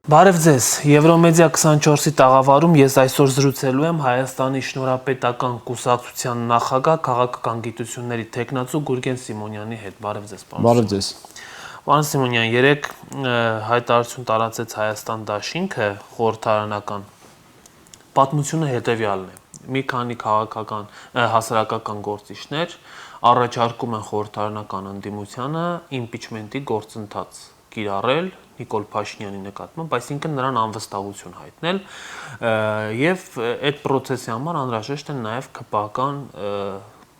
Բարև ձեզ, Եվրոմեդիա 24-ի տաղավարում ես այսօր զրուցելու եմ Հայաստանի Շնորհապետական կուսակցության նախագահ քաղաքական գիտությունների թեկնածու Գուրգեն Սիմոնյանի հետ։ Բարև ձեզ, պարոն։ Բարև ձեզ։ Պարոն Սիմոնյան, երեք հայտարարություն տարածեց Հայաստան դաշինքը խորհրդարանական։ Պատմությունը հետևյալն է. մի քանի քաղաքական հասարակական գործիչներ առաջարկում են խորհրդարանական ընդդիմությանը իմպիչմենտի գործընթաց կիրառել Նիկոլ Փաշինյանի նկատմամբ, այսինքն նրան անվստահություն հայտնել եւ այդ process-ի համար անհրաժեշտ են նաեւ ԿՊԱ-կան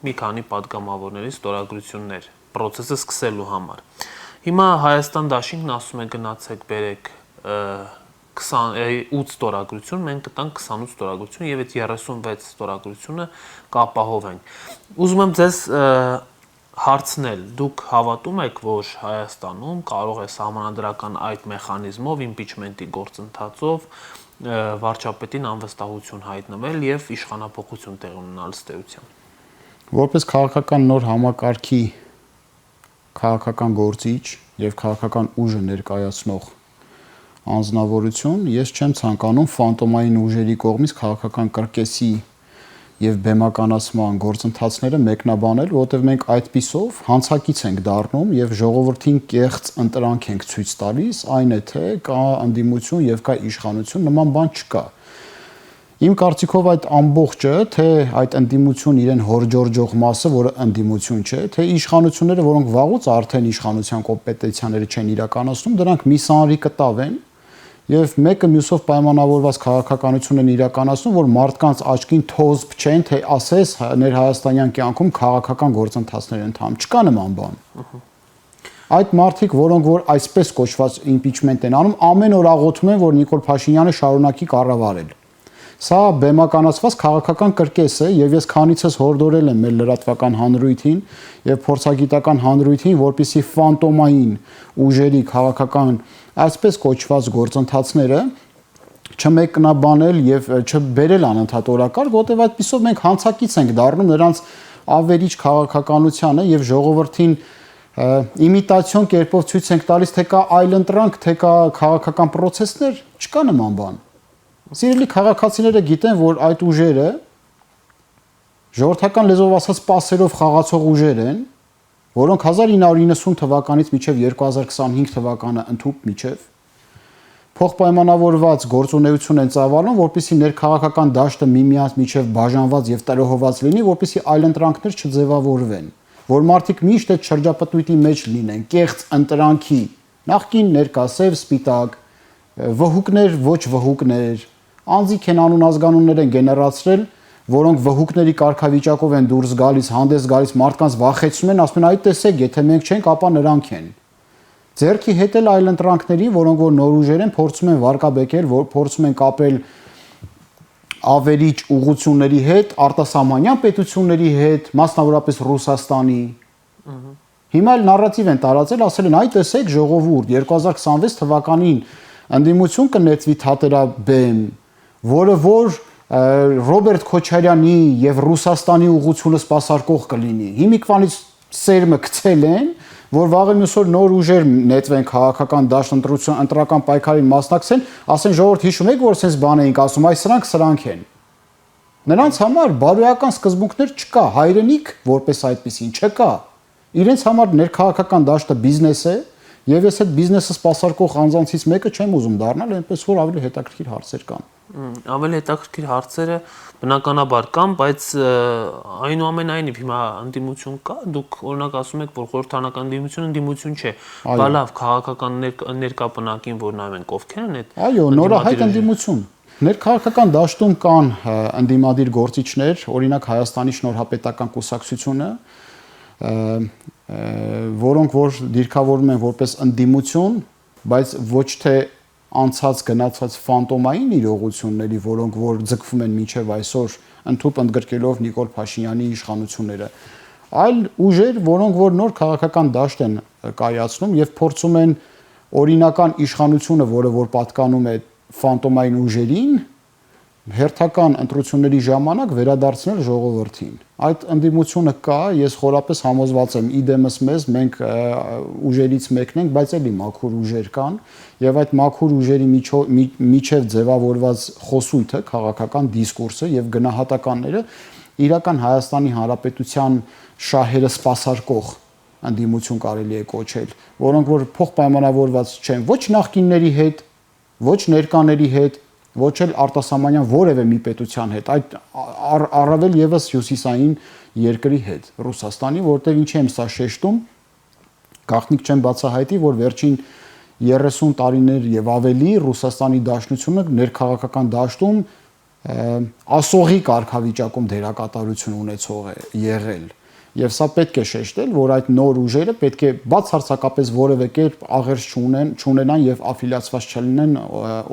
մի քանի падգամավորների ստորագրություններ process-ը սկսելու համար։ Հիմա Հայաստան դաշինքն ասում է գնացեք բերեք 28 ստորագրություն, մենք կտանք 28 ստորագրություն եւ այդ 36 ստորագրությունը կապահովենք։ Ուզում եմ ձեզ հարցնել, դուք հավատում եք, որ Հայաստանում կարող է սահմանադրական այդ մեխանիզմով իմպիչմենտի գործընթացով վարչապետին անվստահություն հայտնվել եւ իշխանապողություն տեղ ունենալ ըստ Որպես քաղաքական նոր համակարգի քաղաքական գործիչ եւ քաղաքական ուժը ներկայացնող անձնավորություն, ես չեմ ցանկանում ֆանտոմային ուժերի կողմից քաղաքական կրկեսի եւ բեմականացման գործընթացները մեկնաբանել, որովհետեւ մենք այդպիսով հանցակից ենք դառնում եւ ժողովրդին կեղծ ընտրանք ենք ցույց տալիս, այն է թե կա ընդդիմություն եւ կա իշխանություն, նման բան չկա։ Իմ կարծիքով այդ ամբողջը, թե այդ ընդդիմություն իրեն հորջորջող մասը, որը ընդդիմություն չէ, թե իշխանությունները, որոնք վաղուց արդեն իշխանության կոմպետենցիաները չեն իրականացնում, դրանք մի սանրի կտավ են եւ մեկը մյուսով պայմանավորված քաղաքականություն են իրականացնում, որ մարդկանց աչքին թոզ փչեն, թե ասես ներհայաստանյան կյանքում քաղաքական գործընթացներ են թամ, չկա նման բան։ Այդ մարդիկ, որոնք որ այսպես կոչված իմպիչմենտ են անում, ամեն օր աղոթում են, որ Նիկոլ Փաշինյանը շարունակի կառավարել։ Սա բեմականացված քաղաքական կրկես է եւ ես քանիցս հորդորել եմ մեր լրատվական հանրույթին եւ փորձագիտական հանրույթին, որպիսի ֆանտոմային ուժերի քաղաքական այսպես կոչված գործընթացները չմեկնաբանել եւ չբերել անընդհատ օրակարգ, որտեղ այդպիսով մենք հանցակից ենք դառնում նրանց ավերիչ քաղաքականությանը եւ ժողովրդին իմիտացիոն կերպով ցույց ենք տալիս, թե կա այլընտրանք, թե կա քաղաքական process-ներ, չկա նման բան։ Սիրելի քաղաքացիները գիտեն, որ այդ ուժերը ժողովրդական լեզվով ասած սպասերով խաղացող ուժեր են, որոնք 1990 թվականից մինչև 2025 թվականը ընդհուպ միջև փոխպայմանավորված գործունեություն են ծավալում, որպեսզի ներքաղաքական դաշտը միմյանց միջև բաժանված եւ տրոհված լինի, որպեսզի այլընտրանքներ չձևավորվեն, որ մարդիկ միշտ այդ շրջապտույտի մեջ լինեն, կեղծ ընտրանքի, նախկին ներկա սև սպիտակ, վհուկներ, ոչ վհուկներ, անձիկ են անուն ազգանուններ են գեներացրել, որոնք վհուկների կարգավիճակով են դուրս գալիս, հանդես գալիս, մարդկանց վախեցնում են, ասում են, այ տեսեք, եթե մենք չենք, ապա նրանք են։ Ձերքի հետ էլ այլընտրանքների, որոնք որ նոր ուժեր են, փորձում են վարկաբեկել, փորձում են կապել ավերիչ ուղղությունների հետ, արտասահմանյան պետությունների հետ, մասնավորապես Ռուսաստանի։ Հիմա էլ նարատիվ են տարածել, ասել են, այ տեսեք, ժողովուրդ, 2026 թվականին ընդդիմություն կնետվի թատերաբեմ, որը որ Ռոբերտ Քոչարյանի եւ Ռուսաստանի ուղղությունը սպասարկող կլինի։ Հիմիկվանից սերմը գցել են, որ վաղը մյուս օր նոր ուժեր նետվեն քաղաքական դաշտ ընտրական պայքարին մասնակցեն, ասեն ժողովուրդ հիշում եք, որ sense բան էինք ասում, այս սրանք են։ Նրանց համար բարոյական սկզբունքներ չկա, հայրենիք որպես այդպեսին չկա։ Իրենց համար ներքաղաքական դաշտը բիզնես է, եւ ես այդ բիզնեսը սպասարկող անձանցից մեկը չեմ ուզում դառնալ, այնպես որ ավելի հետաքրքիր հարցեր կան։ Ավելի հետաքրքիր հարցերը բնականաբար կան, բայց այնուամենայնիվ հիմա ընդդիմություն կա, դուք օրինակ ասում եք, որ խորհրդարանական ընդդիմություն չէ, բա լավ, քաղաքական ներկա պնակին, որ նայում ենք ովքեր են այդ։ Այո, նորահայտ ընդդիմություն։ Ներքաղաքական դաշտում կան ընդդիմադիր գործիչներ, օրինակ Հայաստանի Շնորհապետական կուսակցությունը, որոնք որ դիրքավորում են որպես ընդդիմություն, բայց ոչ թե անցած գնացած ֆանտոմային իրողությունների, որոնք որ ձգվում են մինչև այսօր ընդհուպ ընդգրկելով Նիկոլ Փաշինյանի իշխանությունները, այլ ուժեր, որոնք որ նոր քաղաքական դաշտ են կայացնում եւ փորձում են օրինական իշխանությունը, որը որ պատկանում է ֆանտոմային ուժերին, հերթական ընտրությունների ժամանակ վերադարձնել ժողովրդին։ Այդ ընդդիմությունը կա, ես խորապես համոզված եմ, իդեմս մեզ մենք ուժերից մեկն ենք, բայց էլի մաքուր ուժեր կան, եւ այդ մաքուր ուժերի միջև ձևավորված խոսույթը, քաղաքական դիսկուրսը եւ գնահատականները իրական Հայաստանի Հանրապետության շահերը սպասարկող ընդդիմություն կարելի է կոչել, որոնք որ փոխպայմանավորված չեն ոչ նախկինների հետ, ոչ ներկաների հետ, ոչ էլ արտասահմանյան որևէ մի պետության հետ, այդ առավել եւս հյուսիսային երկրի հետ, Ռուսաստանի, որտեղ ինչի եմ սա շեշտում, գաղտնիք չեմ բացահայտի, որ վերջին 30 տարիներ եւ ավելի Ռուսաստանի Դաշնությունը ներքաղաքական դաշտում ասողի կարգավիճակում դերակատարություն ունեցող է եղել։ Եվ սա պետք է շեշտել, որ այդ նոր ուժերը պետք է բացարձակապես որևէ կերպ աղերս չունենան եւ աֆիլիացված չլինեն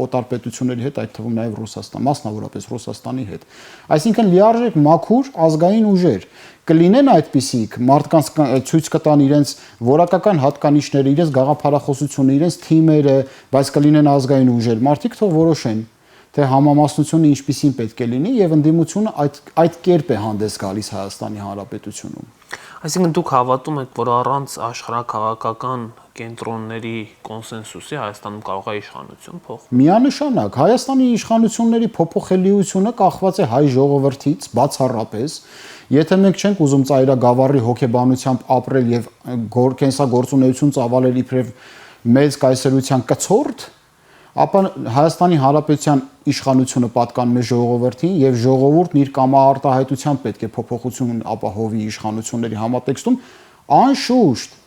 օտար պետությունների հետ, այդ թվում նաեւ Ռուսաստան, մասնավորապես Ռուսաստանի հետ։ Այսինքն լիարժեք մաքուր ազգային ուժեր կլինեն այդպիսիք, մարդկանց ցույց կտան իրենց որակական հատկանիշները, իրենց գաղափարախոսությունը, իրենց թիմերը, բայց կլինեն ազգային ուժեր։ Մարդիկ թող որոշեն, թե համամասնությունը ինչպիսին պետք է լինի եւ ընդդիմությունը այդ կերպ է հանդես գալիս Հայաստանի Հանրապետությունում։ Այսինքն դուք հավատում եք, որ առանց աշխարհակաղակական կենտրոնների կոնսենսուսի Հայաստանում կարող է իշխանություն փոխվել։ Միանշանակ Հայաստանի իշխանությունների փոփոխելիությունը կախված է հայ ժողովրդից բացառապես, եթե մենք չենք ուզում ծայրագավառի հոգեբանությամբ ապրել եւ կենսագործունեություն ծավալել իբրև մեծ կայսերության կցորդ, ապա Հայաստանի Հանրապետության իշխանությունը պատկանում է ժողովրդին եւ ժողովուրդն իր կամաարտահայտությամբ պետք է փոփոխություն ապահովի իշխանությունների համատեքստում, անշուշտ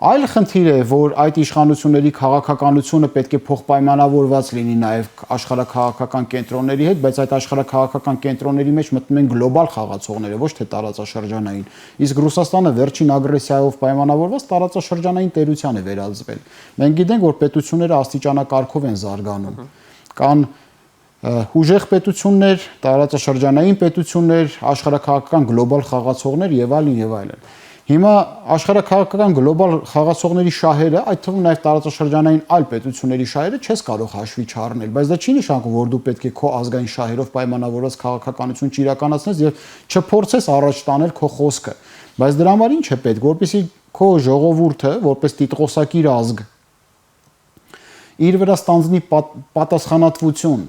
այլ խնդիր է, որ այդ իշխանությունների քաղաքականությունը պետք է փոխպայմանավորված լինի նաեւ աշխարհակաղակական կենտրոնների հետ, բայց այդ աշխարհակաղակական կենտրոնների մեջ մտնում են գլոբալ խաղացողները, ոչ թե տարածաշրջանային։ Իսկ Ռուսաստանը վերջին ագրեսիայով պայմանավորված տարածաշրջանային տերության է վերածվել։ Մենք գիտենք, որ պետությունները աստիճանակարգով են զարգանում։ Կան ուժեղ պետություններ, տարածաշրջանային պետություններ, աշխարհակաղակական գլոբալ խաղացողներ եւ այլն եւ այլն։ Հիմա աշխարհակաղակական գլոբալ խաղացողների շահերը, այդ թվում նաև տարածաշրջանային այլ պետությունների շահերը չես կարող հաշվի չառնել, բայց դա չի նշանակում, որ դու պետք է քո ազգային շահերով պայմանավորված քաղաքականություն չիրականացնես եւ չփորձես առաջ տանել քո խոսքը։ Բայց դրա համար ինչ է պետք, որպեսզի քո ժողովուրդը, որպես տիտղոսակիր ազգ, իր վրա ստանձնի պատասխանատվություն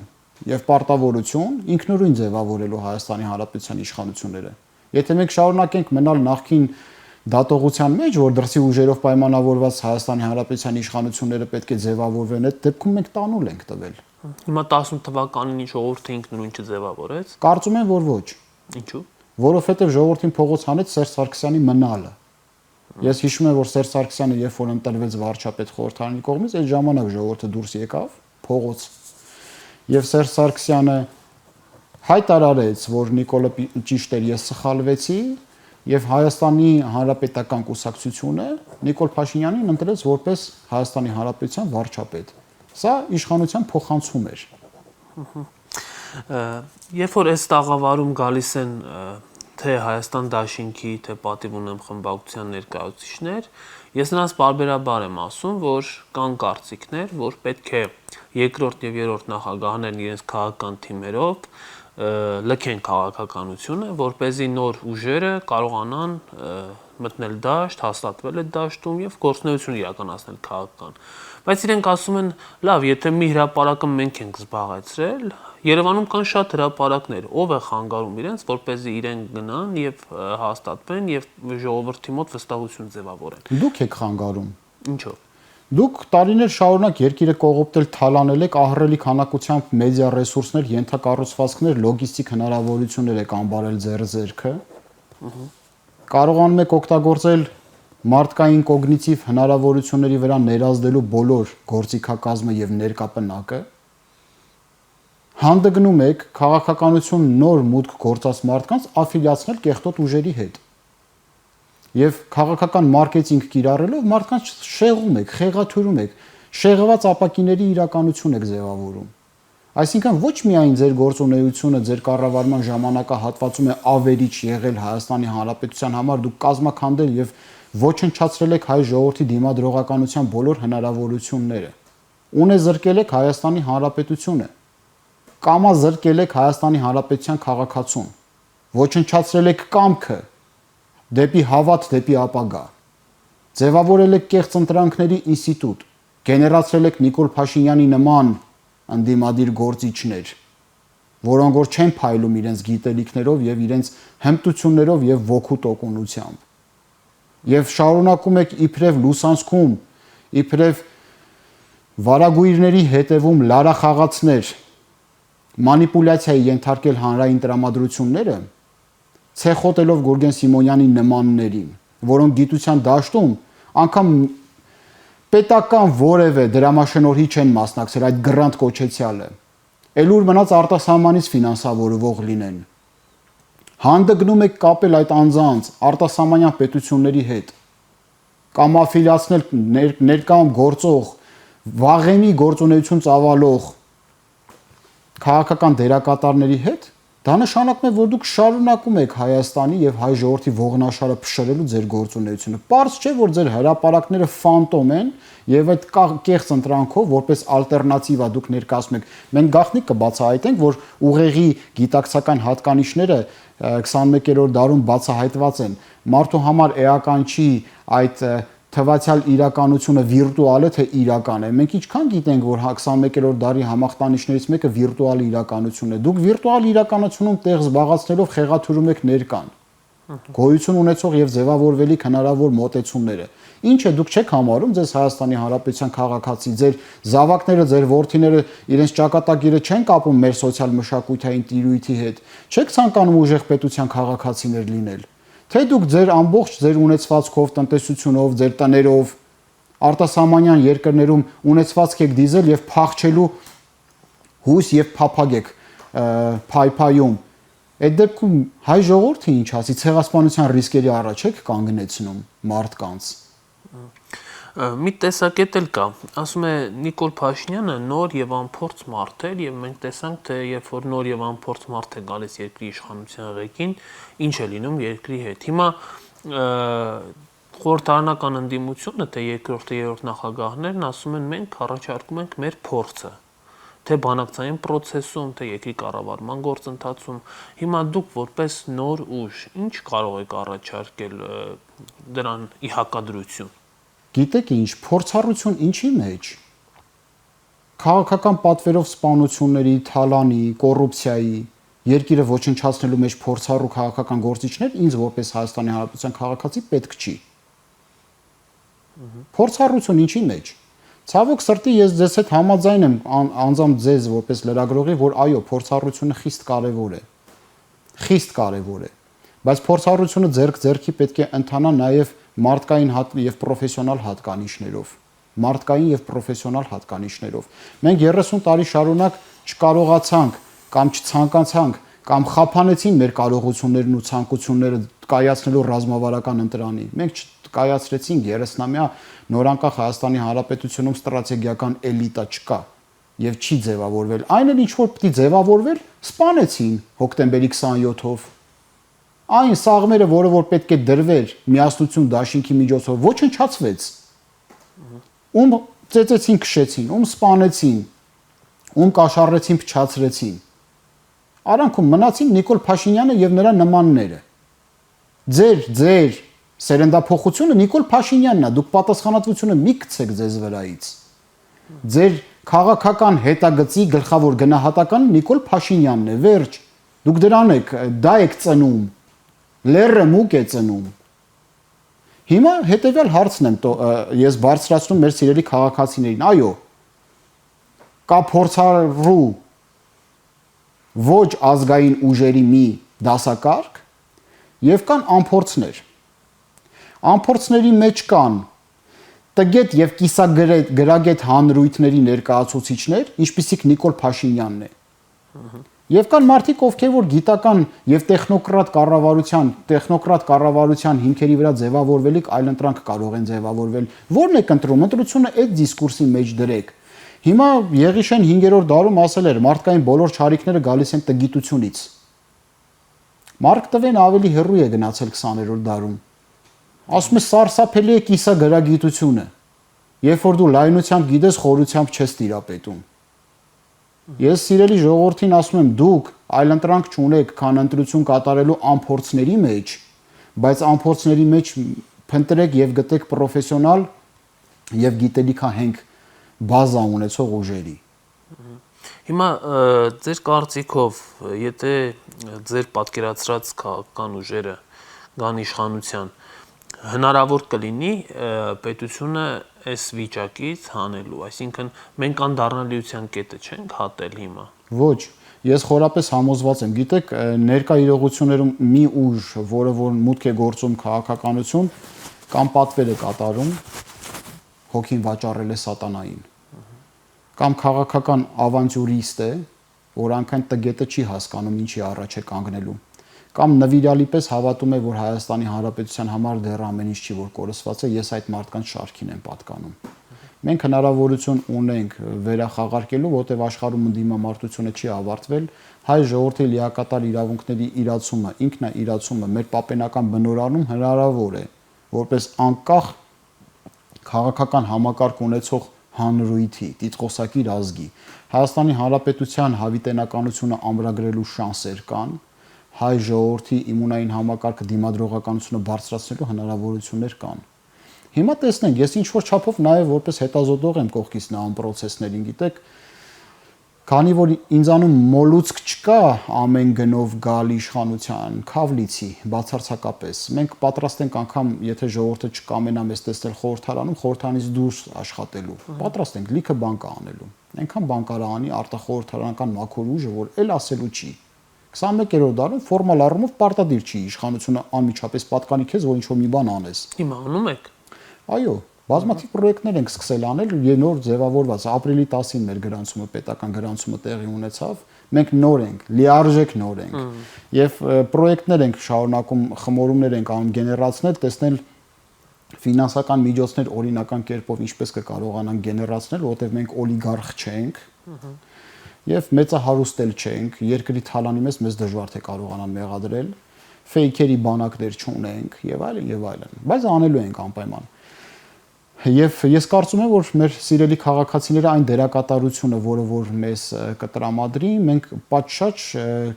եւ պարտավորություն ինքնուրույն ձևավորելու Հայաստանի Հանրապետության իշխանությունները։ Եթե մենք շարունակենք մնալ նախկին դատողության մեջ, որ դրսի ուժերով պայմանավորված Հայաստանի Հանրապետության իշխանությունները պետք է ձևավորվեն, այդ դեպքում մենք տանուլ ենք տվել։ Հիմա 18 թվականին ժողովուրդը ինքնուրույն չձևավորեց։ Կարծում եմ, որ ոչ։ Ինչու՞։ Որովհետև ժողովրդին փողոց հանեց Սերժ Սարգսյանի մնալը։ Ես հիշում եմ, որ Սերժ Սարգսյանը երբ որ ընտրվեց վարչապետ խորհրդարանի կողմից, այդ ժամանակ ժողովուրդը դուրս եկավ փողոց։ Եվ Սերժ Սարգսյանը հայտարարեց, որ Նիկոլը ճիշտ էր, ես սխալվեցի, եւ Հայաստանի Հանրապետական կուսակցությունը Նիկոլ Փաշինյանին ընտրեց որպես Հայաստանի Հանրապետության վարչապետ։ Սա իշխանության փոխանցում էր։ Երբ որ այս տաղավարում գալիս են թե Հայաստան Դաշինքի, թե Պատիվ ունեմ խմբակցության ներկայացուցիչներ, ես նրանց բարբերաբար եմ ասում, որ կան կարծիքներ, որ պետք է երկրորդ եւ երրորդ նախագահներն իրենց քաղաքական թիմերով լքեն քաղաքականությունը, որ เป զի նոր ուժերը կարողանան մտնել դաշտ, հաստատվել այդ դաշտում եւ գործունեություն իրականացնել քաղաքական։ Բայց իրենք ասում են, լավ, եթե մի հրապարակը մենք ենք զբաղեցրել, Երևանում կան շատ հրապարակներ, ով է խանգարում իրենց, որ เป զի իրենք գնան եւ հաստատվեն եւ ժողովրդի մոտ վստահություն ձևավորեն։ Դուք եք խանգարում։ Ինչո՞վ։ Դուք տարիներ շարունակ երկիրը կողոպտել թալանել եք ահռելի քանակությամբ մեդիա ռեսուրսներ, ենթակառուցվածքներ, լոգիստիկ հնարավորություններ եք անբարել ձեր ձեռքը։ Կարողանում եք օգտագործել մարդկային կոգնիտիվ հնարավորությունների վրա ներազդելու բոլոր գործիքակազմը եւ ներկապնակը։ Հանդգնում եք քաղաքականություն նոր մուտք գործած մարդկանց աֆիլիացնել կեղտոտ ուժերի հետ։ Եվ քաղաքական մարքեթինգ կիրառելով մարդկանց շեղում եք, խեղաթյուրում եք, շեղված ապակիների իրականություն եք ձևավորում։ Այսինքն ոչ միայն ձեր գործունեությունը, ձեր կառավարման ժամանակահատվածում է ավերիչ եղել Հայաստանի Հանրապետության համար, դուք կազմաքանդել եւ ոչնչացրել եք հայ ժողովրդի դիմադրողականության բոլոր հնարավորությունները։ Ունեզրկել եք Հայաստանի Հանրապետությունը։ կամազրկել եք Հայաստանի Հանրապետության քաղաքացուն, ոչնչացրել եք կամքը դեպի հավատ, դեպի ապագա, ձևավորել եք կեղծ ընտրանքների ինստիտուտ, գեներացրել եք Նիկոլ Փաշինյանի նման ընդդիմադիր գործիչներ, որոնք որ չեն փայլում իրենց գիտելիքներով եւ իրենց հմտություններով եւ ոգու տոկունությամբ։ Եվ շարունակում եք իբրև լուսանցքում, իբրև վարագույրների հետևում լարախաղացներ, մանիպուլյացիայի ենթարկել հանրային տրամադրությունները, ցեխոտելով Գուրգեն Սիմոնյանի նմաններին, որոնք գիտության դաշտում անգամ պետական որևէ դրամաշնորհի չեն մասնակցել այդ գրանտ կոչեցյալը, ելուր մնաց արտասահմանից ֆինանսավորվող լինեն։ Հանդգնում եք կապել այդ անձանց արտասահմանյան պետությունների հետ, կամ աֆիլիացնել ներկայում գործող վաղեմի գործունեություն ծավալող քաղաքական դերակատարների հետ, դա նշանակում է, որ դուք շարունակում եք Հայաստանի եւ հայ ժողովրդի ողնաշարը փշրելու ձեր գործունեությունը։ Պարզ չէ, որ ձեր հրապարակները ֆանտոմ են եւ այդ կեղծ ընտրանքով որպես ալտերնատիվա դուք ներկայացնում եք։ Մենք գաղտնիք կբացահայտենք, որ ուղեղի գիտակցական հատկանիշները 21-րդ դարում բացահայտված են։ Մարդու համար էական չի այդ թվացial իրականությունը վիրտուալ է թե իրական է։ Մենք ինչքան գիտենք, որ 21-րդ դարի համախտանիշներից մեկը վիրտուալ իրականությունն է։ Դուք վիրտուալ իրականությունում տեղ զբաղացնելով խեղաթյուրում եք ներկան։ Գոյություն ունեցող եւ ձևավորվելիք հնարավոր մոտեցումները։ Ինչ է, դուք չեք համարում ձեզ Հայաստանի Հանրապետության քաղաքացի, ձեր զավակները, ձեր որդիները իրենց ճակատագիրը չեն կապում մեր սոցիալ մշակութային տիրույթի հետ։ Չեք ցանկանում ուժեղ պետության քաղաքացիներ լինել։ Թե դուք ձեր ամբողջ ձեր ունեցվածքով, տնտեսությունով, ձեր տներով արտասահմանյան երկրներում ունեցվածք եք դիզել եւ փախչելու հույս եւ փափագ եք փայփայում։ Այդ դեպքում հայ ժողովուրդը ինչ ասի, ցեղասպանության ռիսկերի առաջ եք կանգնեցնում մարդկանց։ Մի տեսակետ էլ կա, ասում է Նիկոլ Փաշինյանը նոր եւ անփորձ մարդ էր եւ մենք տեսանք թե երբ որ նոր եւ անփորձ մարդ է գալիս երկրի իշխանության ղեկին, ինչ է լինում երկրի հետ։ Հիմա խորհրդարանական ընդդիմությունը, թե երկրորդ եւ երրորդ նախագահներն ասում են մենք առաջարկում ենք մեր փորձը, թե բանակցային process-ում, թե երկրի կառավարման գործընթացում։ Հիմա դուք որպես նոր ուժ ինչ կարող եք առաջարկել դրան ի հակադրություն։ Գիտեք ինչ, փորձառություն ինչի մեջ։ Քաղաքական պատվերով սպանությունների, թալանի, կոռուպցիայի, երկիրը ոչնչացնելու մեջ փորձառու քաղաքական գործիչներ ինձ որպես Հայաստանի Հանրապետության քաղաքացի պետք չի։ Փորձառություն ինչի մեջ։ Ցավոք սրտի ես ձեզ հետ համաձայն եմ անձամբ ձեզ որպես լրագրողի, որ այո, փորձառությունը խիստ կարևոր է։ Խիստ կարևոր է։ Բայց փորձառությունը ձեռք-ձեռքի պետք է ընթանա նաև մարդկային եւ պրոֆեսիոնալ հատկանիշներով, մարդկային եւ պրոֆեսիոնալ հատկանիշներով։ Մենք 30 տարի շարունակ չկարողացանք կամ չցանկացանք կամ խափանեցին մեր կարողություններն ու ցանկությունները կայացնելու ռազմավարական ընտրանի։ Մենք չկայացրեցինք 30-ամյա նորանկախ Հայաստանի Հանրապետությունում ստրատեգիական էլիտա չկա եւ չի ձևավորվել։ Այն էլ ինչ որ պիտի ձևավորվեր, սպանեցին հոկտեմբերի 27-ով։ Այն սաղմերը, որը որ պետք է դրվեր միասնություն դաշինքի միջոցով, ոչնչացվեց։ Ում ծեծեցին, քշեցին, ում սպանեցին, ում կաշառեցին, փչացրեցին։ Արանքում մնացին Նիկոլ Փաշինյանը եւ նրա նմանները։ Ձեր սերնդափոխությունը Նիկոլ Փաշինյանն է, դուք պատասխանատվությունը մի գցեք ձեզ վրայից։ Ձեր քաղաքական հետագծի գլխավոր գնահատականը Նիկոլ Փաշինյանն է, վերջ։ Դուք դրան եք, դա եք ծնում։ Լերը մուկ է ծնում։ Հիմա հետևյալ հարցն եմ ես բարձրացնում մեր սիրելի քաղաքացիներին։ Այո, կա փորձառու ոչ ազգային ուժերի մի դասակարգ եւ կան անփորձներ։ Անփորձների մեջ կան տգետ եւ կիսագրագետ հանրույթների ներկայացուցիչներ, ինչպիսիք Նիկոլ Փաշինյանն է։ Եվ կան մարդիկ, ովքեր որ գիտական եւ տեխնոկրատ կառավարության հիմքերի վրա ձևավորվելիք այլընտրանք կարող են ձևավորվել։ Որն եք ընտրում, ընտրությունը այդ դիսկուրսի մեջ դրեք։ Հիմա Եղիշեն 5-րդ դարում ասել էր, մարդկային բոլոր չարիքները գալիս են տգիտությունից։ Մարկ Տվեն ավելի հեռու է գնացել 20-րդ դարում։ Ասում է սարսափելի է կիսագրագիտությունը։ Երբ որ դու լայնությամբ գիտես, խորությամբ չես տիրապետում։ Ես սիրելի ժողովրդին ասում եմ, դուք այլընտրանք չունեք, քան ընտրություն կատարելու ամփորձների մեջ, բայց ամփորձների մեջ փնտրեք եւ գտեք պրոֆեսիոնալ եւ գիտելիքահենք բազա ունեցող ուժերի։ Հիմա ձեր կարծիքով, եթե ձեր պատկերացրած քաղաքական ուժերը գան իշխանության, հնարավոր կլինի պետությունը այս վիճակից հանելու, այսինքն մենք անդառնալիության կետը չենք հատել հիմա։ Ոչ, ես խորապես համոզված եմ, գիտեք, ներկա իրողություններում մի ուժ, որը որ մուտք է գործում քաղաքականություն, կամ պատվեր է կատարում, հոգին վաճառել է սատանային, կամ քաղաքական ավանտյուրիստ է, որ անգամ տգետը չի հասկանում, ինչի առաջ է կանգնելու, կամ նվիրալի պես հավատում է, որ Հայաստանի Հանրապետության համար դեռ ամեն ինչ չի, որ կորսված է, ես այդ մարդկանց շարքին եմ պատկանում։ Մենք հնարավորություն ունենք վերախաղարկելու, որտեղ աշխարհում դիմամարտությունը չի ավարտվել, հայ ժողովրդի լիակատար իրավունքների իրացումը, ինքնաիրացումը, մեր պապենական բնորանում հնարավոր է, որպես անկախ քաղաքական համակարգ ունեցող հանրույթի, տիտղոսակիր ազգի, Հայաստանի Հանրապետության հավիտենականությունը ամրագրելու շանսեր կան, հայ ժողովրդի իմունային համակարգը դիմադրողականությունը բարձրացնելու հնարավորություններ կան։ Հիմա տեսնենք, ես ինչ որ չափով նաև որպես հետազոտող եմ կողքից նման process-ներին, գիտեք, քանի որ ինձանում մոլուցք չկա ամեն գնով գալ իշխանության, քավլիցի, բացարձակապես։ Մենք պատրաստ ենք անգամ, եթե ժողովուրդը չկամենա մեզ տեսնել խորհրդարանում, խորհրդարանից դուրս աշխատելու։ Պատրաստ ենք լիքը բան կա անելու։ Այնքան բան կարա անի արտախորհրդարանական մաքուր ուժը, որ էլ ասելու չի։ 21-րդ դարում ֆորմալ առումով պարտադիր չի իշխանությունը անմիջապես պատկանի քեզ, որ ինչ-որ մի բան անես։ Հիմա անում եք։ Այո, բազմաթիվ պրոյեկտներ ենք սկսել անել եւ նոր ձևավորված ապրիլի 10-ին մեր գրանցումը, պետական գրանցումը տեղի ունեցավ։ Մենք նոր ենք, լիարժեք նոր ենք։ Եվ պրոյեկտներ ենք շարունակում, խմորումներ ենք անում գեներացնել, տեսնել ֆինանսական միջոցներ օրինական կերպով ինչպես կկարողանանք գեներացնել, որովհետեւ մենք օլիգարխ չենք։ Եվ մեծահարուստ էլ չենք, երկրի թալանի մեզ դժվար թե կարողանան մեղադրել, ֆեյքերի բանակներ չունենք եւ այլն, բայց անելու ենք անպայման։ Եվ ես կարծում եմ, որ մեր սիրելի քաղաքացիները այն դերակատարությունը, որը որ մեզ կտրամադրի, մենք պատշաճ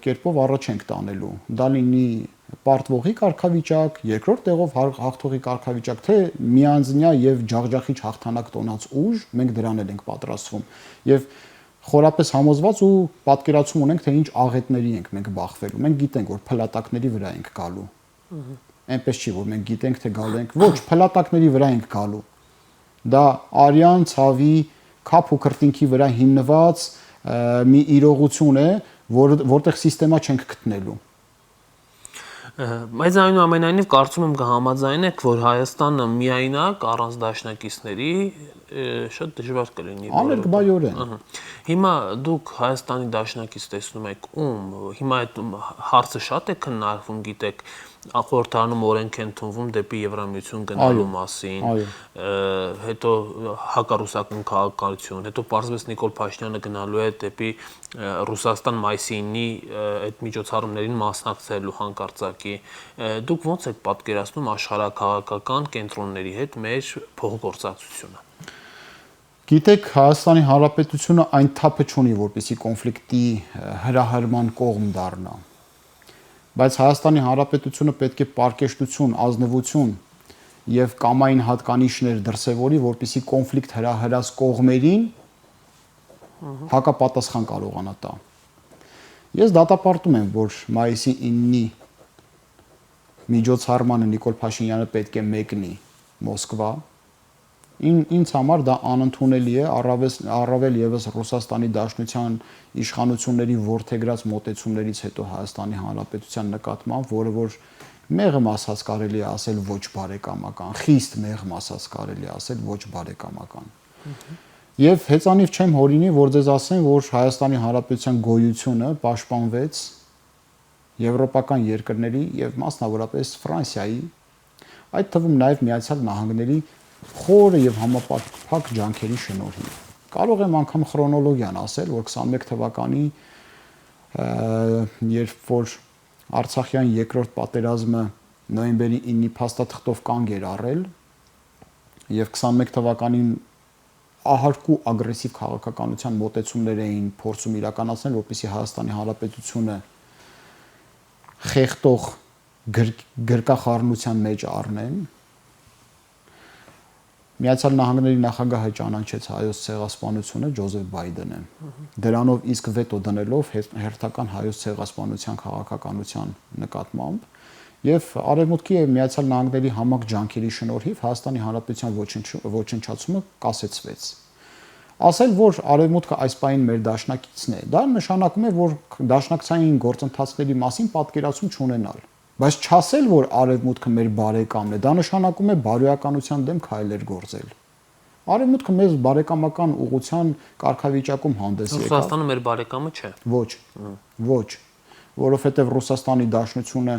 կերպով առաջ ենք տանելու։ Դա լինի պարտվողի կարգավիճակ, երկրորդ տեղով հաղթողի կարգավիճակ, թե միանձնյա եւ ջախջախիչ հաղթանակ տոնած ուժ, մենք դրան ենք պատրաստվում։ Եվ խորապես համոզված ու պատկերացում ունենք, թե ինչ աղետների ենք մենք բախվելու։ Մենք գիտենք, որ փլատակների վրա ենք գալու։ Այնպես չի, որ մենք գիտենք, թե գալու ենք, ոչ, փլատակների վրա ենք գալու։ Դա արյան ցավի քափ ու քրտինքի վրա հիմնված մի իրողություն է, որտեղ համակարգ չենք գտնելու։ Բայց այնուամենայնիվ կարծում եմ կհամաձայնեք, որ Հայաստանը միայնակ առանց դաշնակիցների շատ դժվար կլինի։ Աներկբայորեն։ Հիմա դուք Հայաստանի դաշնակից տեսնում եք ում, հիմա այդ հարցը շատ է քննարկվում, գիտեք, խորհրդարանում օրենք են ընդունվում դեպի Եվրամիություն գնալու մասին, հետո հակառուսական քաղաքականություն, հետո պարզվեց Նիկոլ Փաշինյանը գնալու է դեպի Ռուսաստան մայիսի 9-ի այդ միջոցառումներին մասնակցելու հանկարծակի։ Դուք ո՞նց եք պատկերացնում աշխարհակաղակական կենտրոնների հետ մեր փոխգործակցությունը։ Գիտեք, Հայաստանի Հանրապետությունը այն թափը չունի, որպեսզի կոնֆլիկտի հրահրման կողմ դառնա։ Բայց Հայաստանի Հանրապետությունը պետք է պարկեշտություն, ազնվություն եւ կամային հատկանիշներ դրսեւորի, որպեսզի կոնֆլիկտ հրահրած կողմերին հակապատասխան կարողանա տա։ Ես դատապարտում եմ, որ մայիսի 9-ի միջոցառմանը Նիկոլ Փաշինյանը պետք է մեկնի Մոսկվա։ Ինձ համար դա անընդունելի է, առավել եւս Ռուսաստանի Դաշնության իշխանությունների ворթեգրած մոտեցումներից հետո Հայաստանի Հանրապետության նկատմամբ, որը որ մեղմ ասած կարելի է ասել ոչ բարեկամական, խիստ մեղմ ասած կարելի է ասել ոչ բարեկամական։ Եվ հեծանիվ չեմ հորինի, որ ձեզ ասեմ, որ Հայաստանի Հանրապետության գոյությունը պաշտպանվեց եվրոպական երկրների եւ մասնավորապես Ֆրանսիայի, այդ թվում նաեւ Միացյալ Նահանգների խորը եւ համապարփակ ջանքերի շնորհիվ։ Կարող եմ անգամ քրոնոլոգիան ասել, որ 21 թվականի երբ որ Արցախյան երկրորդ պատերազմը նոյեմբերի 9-ի փաստաթղթով կանգ էր առել եւ 21 թվականին ահարկու ագրեսիվ քաղաքականության մոտեցումներ էին փորձում իրականացնել, որպեսզի Հայաստանի Հանրապետությունը խեղտող գրկախառնության մեջ առնեն։ Միացյալ Նահանգների նախագահը ճանաչեց հայոց ցեղասպանությունը Ջոզեֆ Բայդենը։ Դրանով իսկ վետո դնելով հերթական հայոց ցեղասպանության քաղաքականության նկատմամբ եւ Արևմուտքի եւ Միացյալ Նահանգների համակ ջանքերի շնորհիվ Հայաստանի Հանրապետության ոչնչացումը կասեցվեց։ Ասել, որ Արևմուտքը այս պահին մեր դաշնակիցն է, դա նշանակում է, որ դաշնակցային գործընթացների մասին պատկերացում չունենալ։ Բայց չասել, որ Արևմուտքը մեր բարեկամն է, դա նշանակում է բարոյականության դեմ քայլեր գործել։ Արևմուտքը մեզ բարեկամական ուղղության կարգավիճակում հանդես եկավ։ Ռուսաստանը մեր բարեկամը չէ։ Ոչ, ոչ, որովհետև Ռուսաստանի Դաշնությունը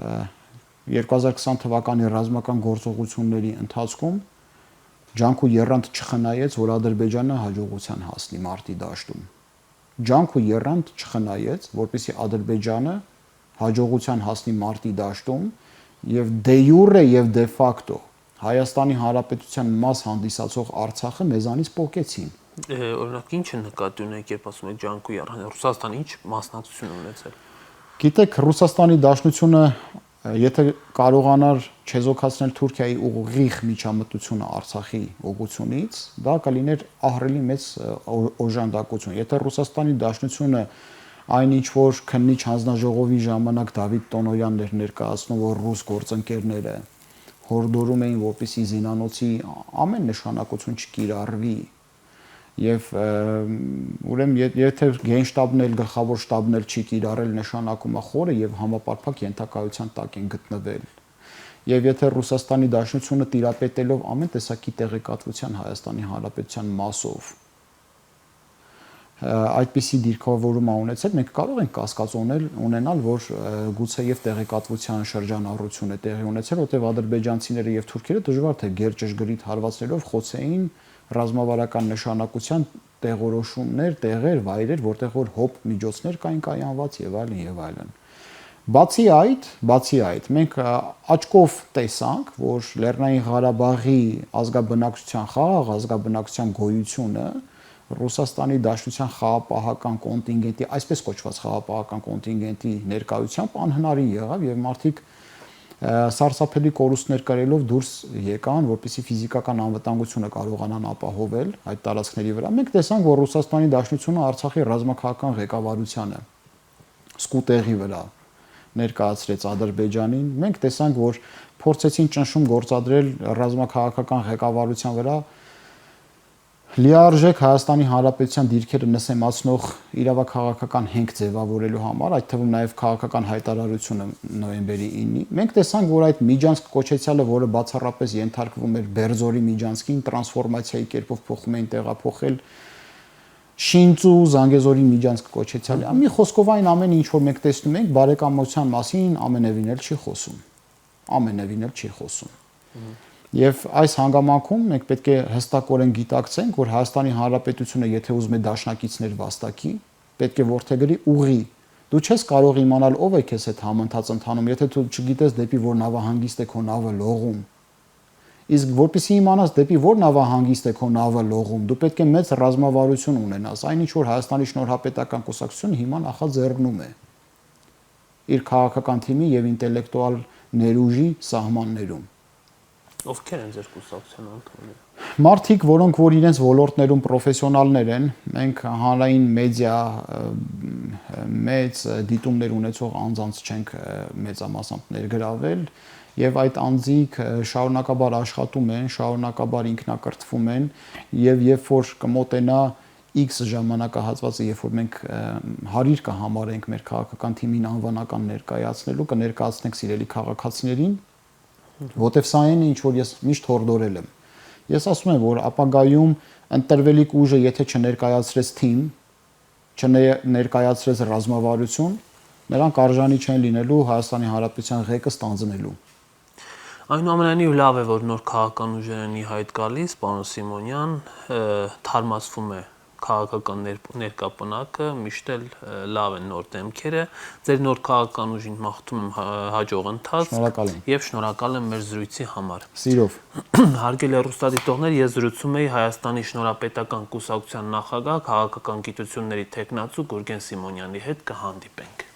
2020 թվականի ռազմական գործողությունների ընթացքում ջանք ու եռանդ չխնայեց, որ Ադրբեջանը հաջողության հասնի մարտի դաշտում։ Ջանք ու եռանդ չխնայեց, որպեսզի Ադրբեջանը հաջողության հասնի մարտի դաշտում եւ դե յուրե եւ դե ֆակտո Հայաստանի Հանրապետության մաս հանդիսացող Արցախը մեզանից պոկեցին։ Օրինակ ինչ նկատի ունեք, երբ ասում եք ջանք ու եռանդ, Ռուսաստանը ինչ մասնակցություն ունեցել։ Գիտեք, Ռուսաստանի Դաշնությունը եթե կարողանար չեզոքացնել Թուրքիայի ուղիղ միջամտությունը Արցախի ուղղությունից, դա կլիներ ահռելի մեծ օժանդակություն։ Եթե Ռուսաստանի Դաշնությունը այնինչ որ քննիչ հանձնաժողովի ժամանակ Դավիթ Տոնոյանն էր ներկայացնում, որ ռուս գործընկերները հորդորում էին, որպեսզի Զինանոցի ամեն նշանակություն չկիրառվի, եւ ուրեմն եթե գենշտաբն էլ գլխավոր շտաբն էլ չի կիրառել նշանակում է խորը եւ համապարփակ ենթակայության տակ են գտնվել։ Եվ եթե Ռուսաստանի Դաշնությունը տիրապետելով ամեն տեսակի տեղեկատվության Հայաստանի Հանրապետության մասով այդպիսի դիրքավորում ունեցել, մենք կարող ենք կասկած ունենալ, որ գուցե եւ տեղեկատվության շրջանառություն է տեղի ունեցել, որտեղ ադրբեջանցիները եւ թուրքերը դժվար թե գերճշգրիտ հարվածներով խոցեին ռազմավարական նշանակության տեղորոշումներ, տեղեր, վայրեր, որտեղ որ հոբ միջոցներ կային կայանված եւ այլն եւ այլն։ Բացի այդ, մենք աչքով տեսանք, որ Լեռնային Ղարաբաղի ազգաբնակչության խաղաղ ազգաբնակչության գոյությունը Ռուսաստանի Դաշնության խաղապահական կոնտինգենտի, այսպես կոչված խաղապահական կոնտինգենտի ներկայությամբ անհնարին եղավ եւ մարդիկ սարսափելի կորուստներ կրելով դուրս եկան, որպեսզի ֆիզիկական անվտանգությունը կարողանան ապահովել այդ տարածքների վրա։ Մենք տեսանք, որ Ռուսաստանի Դաշնությունը Արցախի ռազմաքաղաքական ղեկավարությանը սկուտեղի վրա ներկայացրեց Ադրբեջանին։ Մենք տեսանք, որ փորձեցին ճնշում գործադրել ռազմաքաղաքական ղեկավարության վրա լիարժեք Հայաստանի Հանրապետության դիրքերը նսեմացնող իրավաքաղաքական հենք ձևավորելու համար, այդ թվում նաև քաղաքական հայտարարությունը նոյեմբերի 9-ի, մենք տեսանք, որ այդ միջանցք կոչեցյալը, որը բացառապես ենթարկվում էր Բերձորի միջանցքին, տրանսֆորմացիայի կերպով փոխում էին տեղափոխել Շինծու Զանգեզուրի միջանցք կոչեցյալը։ Մի խոսքով այն ամեն ինչ որ մենք տեսնում ենք բարեկամության մասին ամենևին էլ չի խոսում։ Ամենևին էլ չի խոսում։ Եվ այս հանգամանքում մենք պետք է հստակորեն գիտակցենք, որ Հայաստանի Հանրապետությունը, եթե ուզում է դաշնակիցներ վաստակի, պետք է որդեգրի ուղի։ Դու չես կարող իմանալ ով է քեզ հետ համընթաց ընթանում, եթե դու չգիտես դեպի որ նավահանգիստ է քո նավը լողում։ Իսկ որպեսզի իմանաս դեպի որ նավահանգիստ է քո նավը լողում, դու պետք է մեծ ռազմավարություն ունենաս, այնինչ որ Հայաստանի շնորհապետական կուսակցությունը հիմա նախաձեռնում է իր քաղաքական թիմի եւ ինտելեկտուալ ներուժի սահմաններում։ Ովքեր են ձեր կուսակցության անդամները։ Մարդիկ, որոնք որ իրենց ոլորտներում պրոֆեսիոնալներ են, մենք հանրային մեդիա մեծ դիտումներ ունեցող անձանց չենք մեծամասամբ ներգրավել եւ այդ անձիկ շարունակաբար աշխատում են, շարունակաբար ինքնակրթվում են եւ երբ որ կմոտենա X ժամանակահատվածը, երբ որ մենք հարիր կհամարենք մեր քաղաքական թիմին անվանական ներկայացնելու, կներկայացնենք սիրելի քաղաքացիներին, որտեվ սա այն ինչ որ ես միշտ հորդորել եմ։ Ես ասում եմ, որ ապագայում ընտրվելիք ուժը եթե չներկայացրեց թիմ, չներկայացրեց ռազմավարություն, նրանք արժանի չեն լինելու Հայաստանի Հանրապետության ղեկը ստանձնելու։ Այնուամենայնիվ լավ է, որ նոր քաղաքական ուժեր են ի հայտ գալիս, պարոն Սիմոնյան, թարմացվում է քաղաքական ներկապնակը միշտ էլ լավ են նոր դեմքերը։ Ձեր նոր քաղաքական ուժին մաղթում եմ հաջող ընթացք Շնորհակալ եմ։ եւ շնորհակալ եմ մեր զրույցի համար։ Սիրով։ Հարգելի հեռուստադիտողներ, ես զրուցում էի Հայաստանի Շնորհապետական կուսակցության նախագահ, քաղաքական գիտությունների թեկնածու Գուրգեն Սիմոնյանի հետ, կհանդիպենք։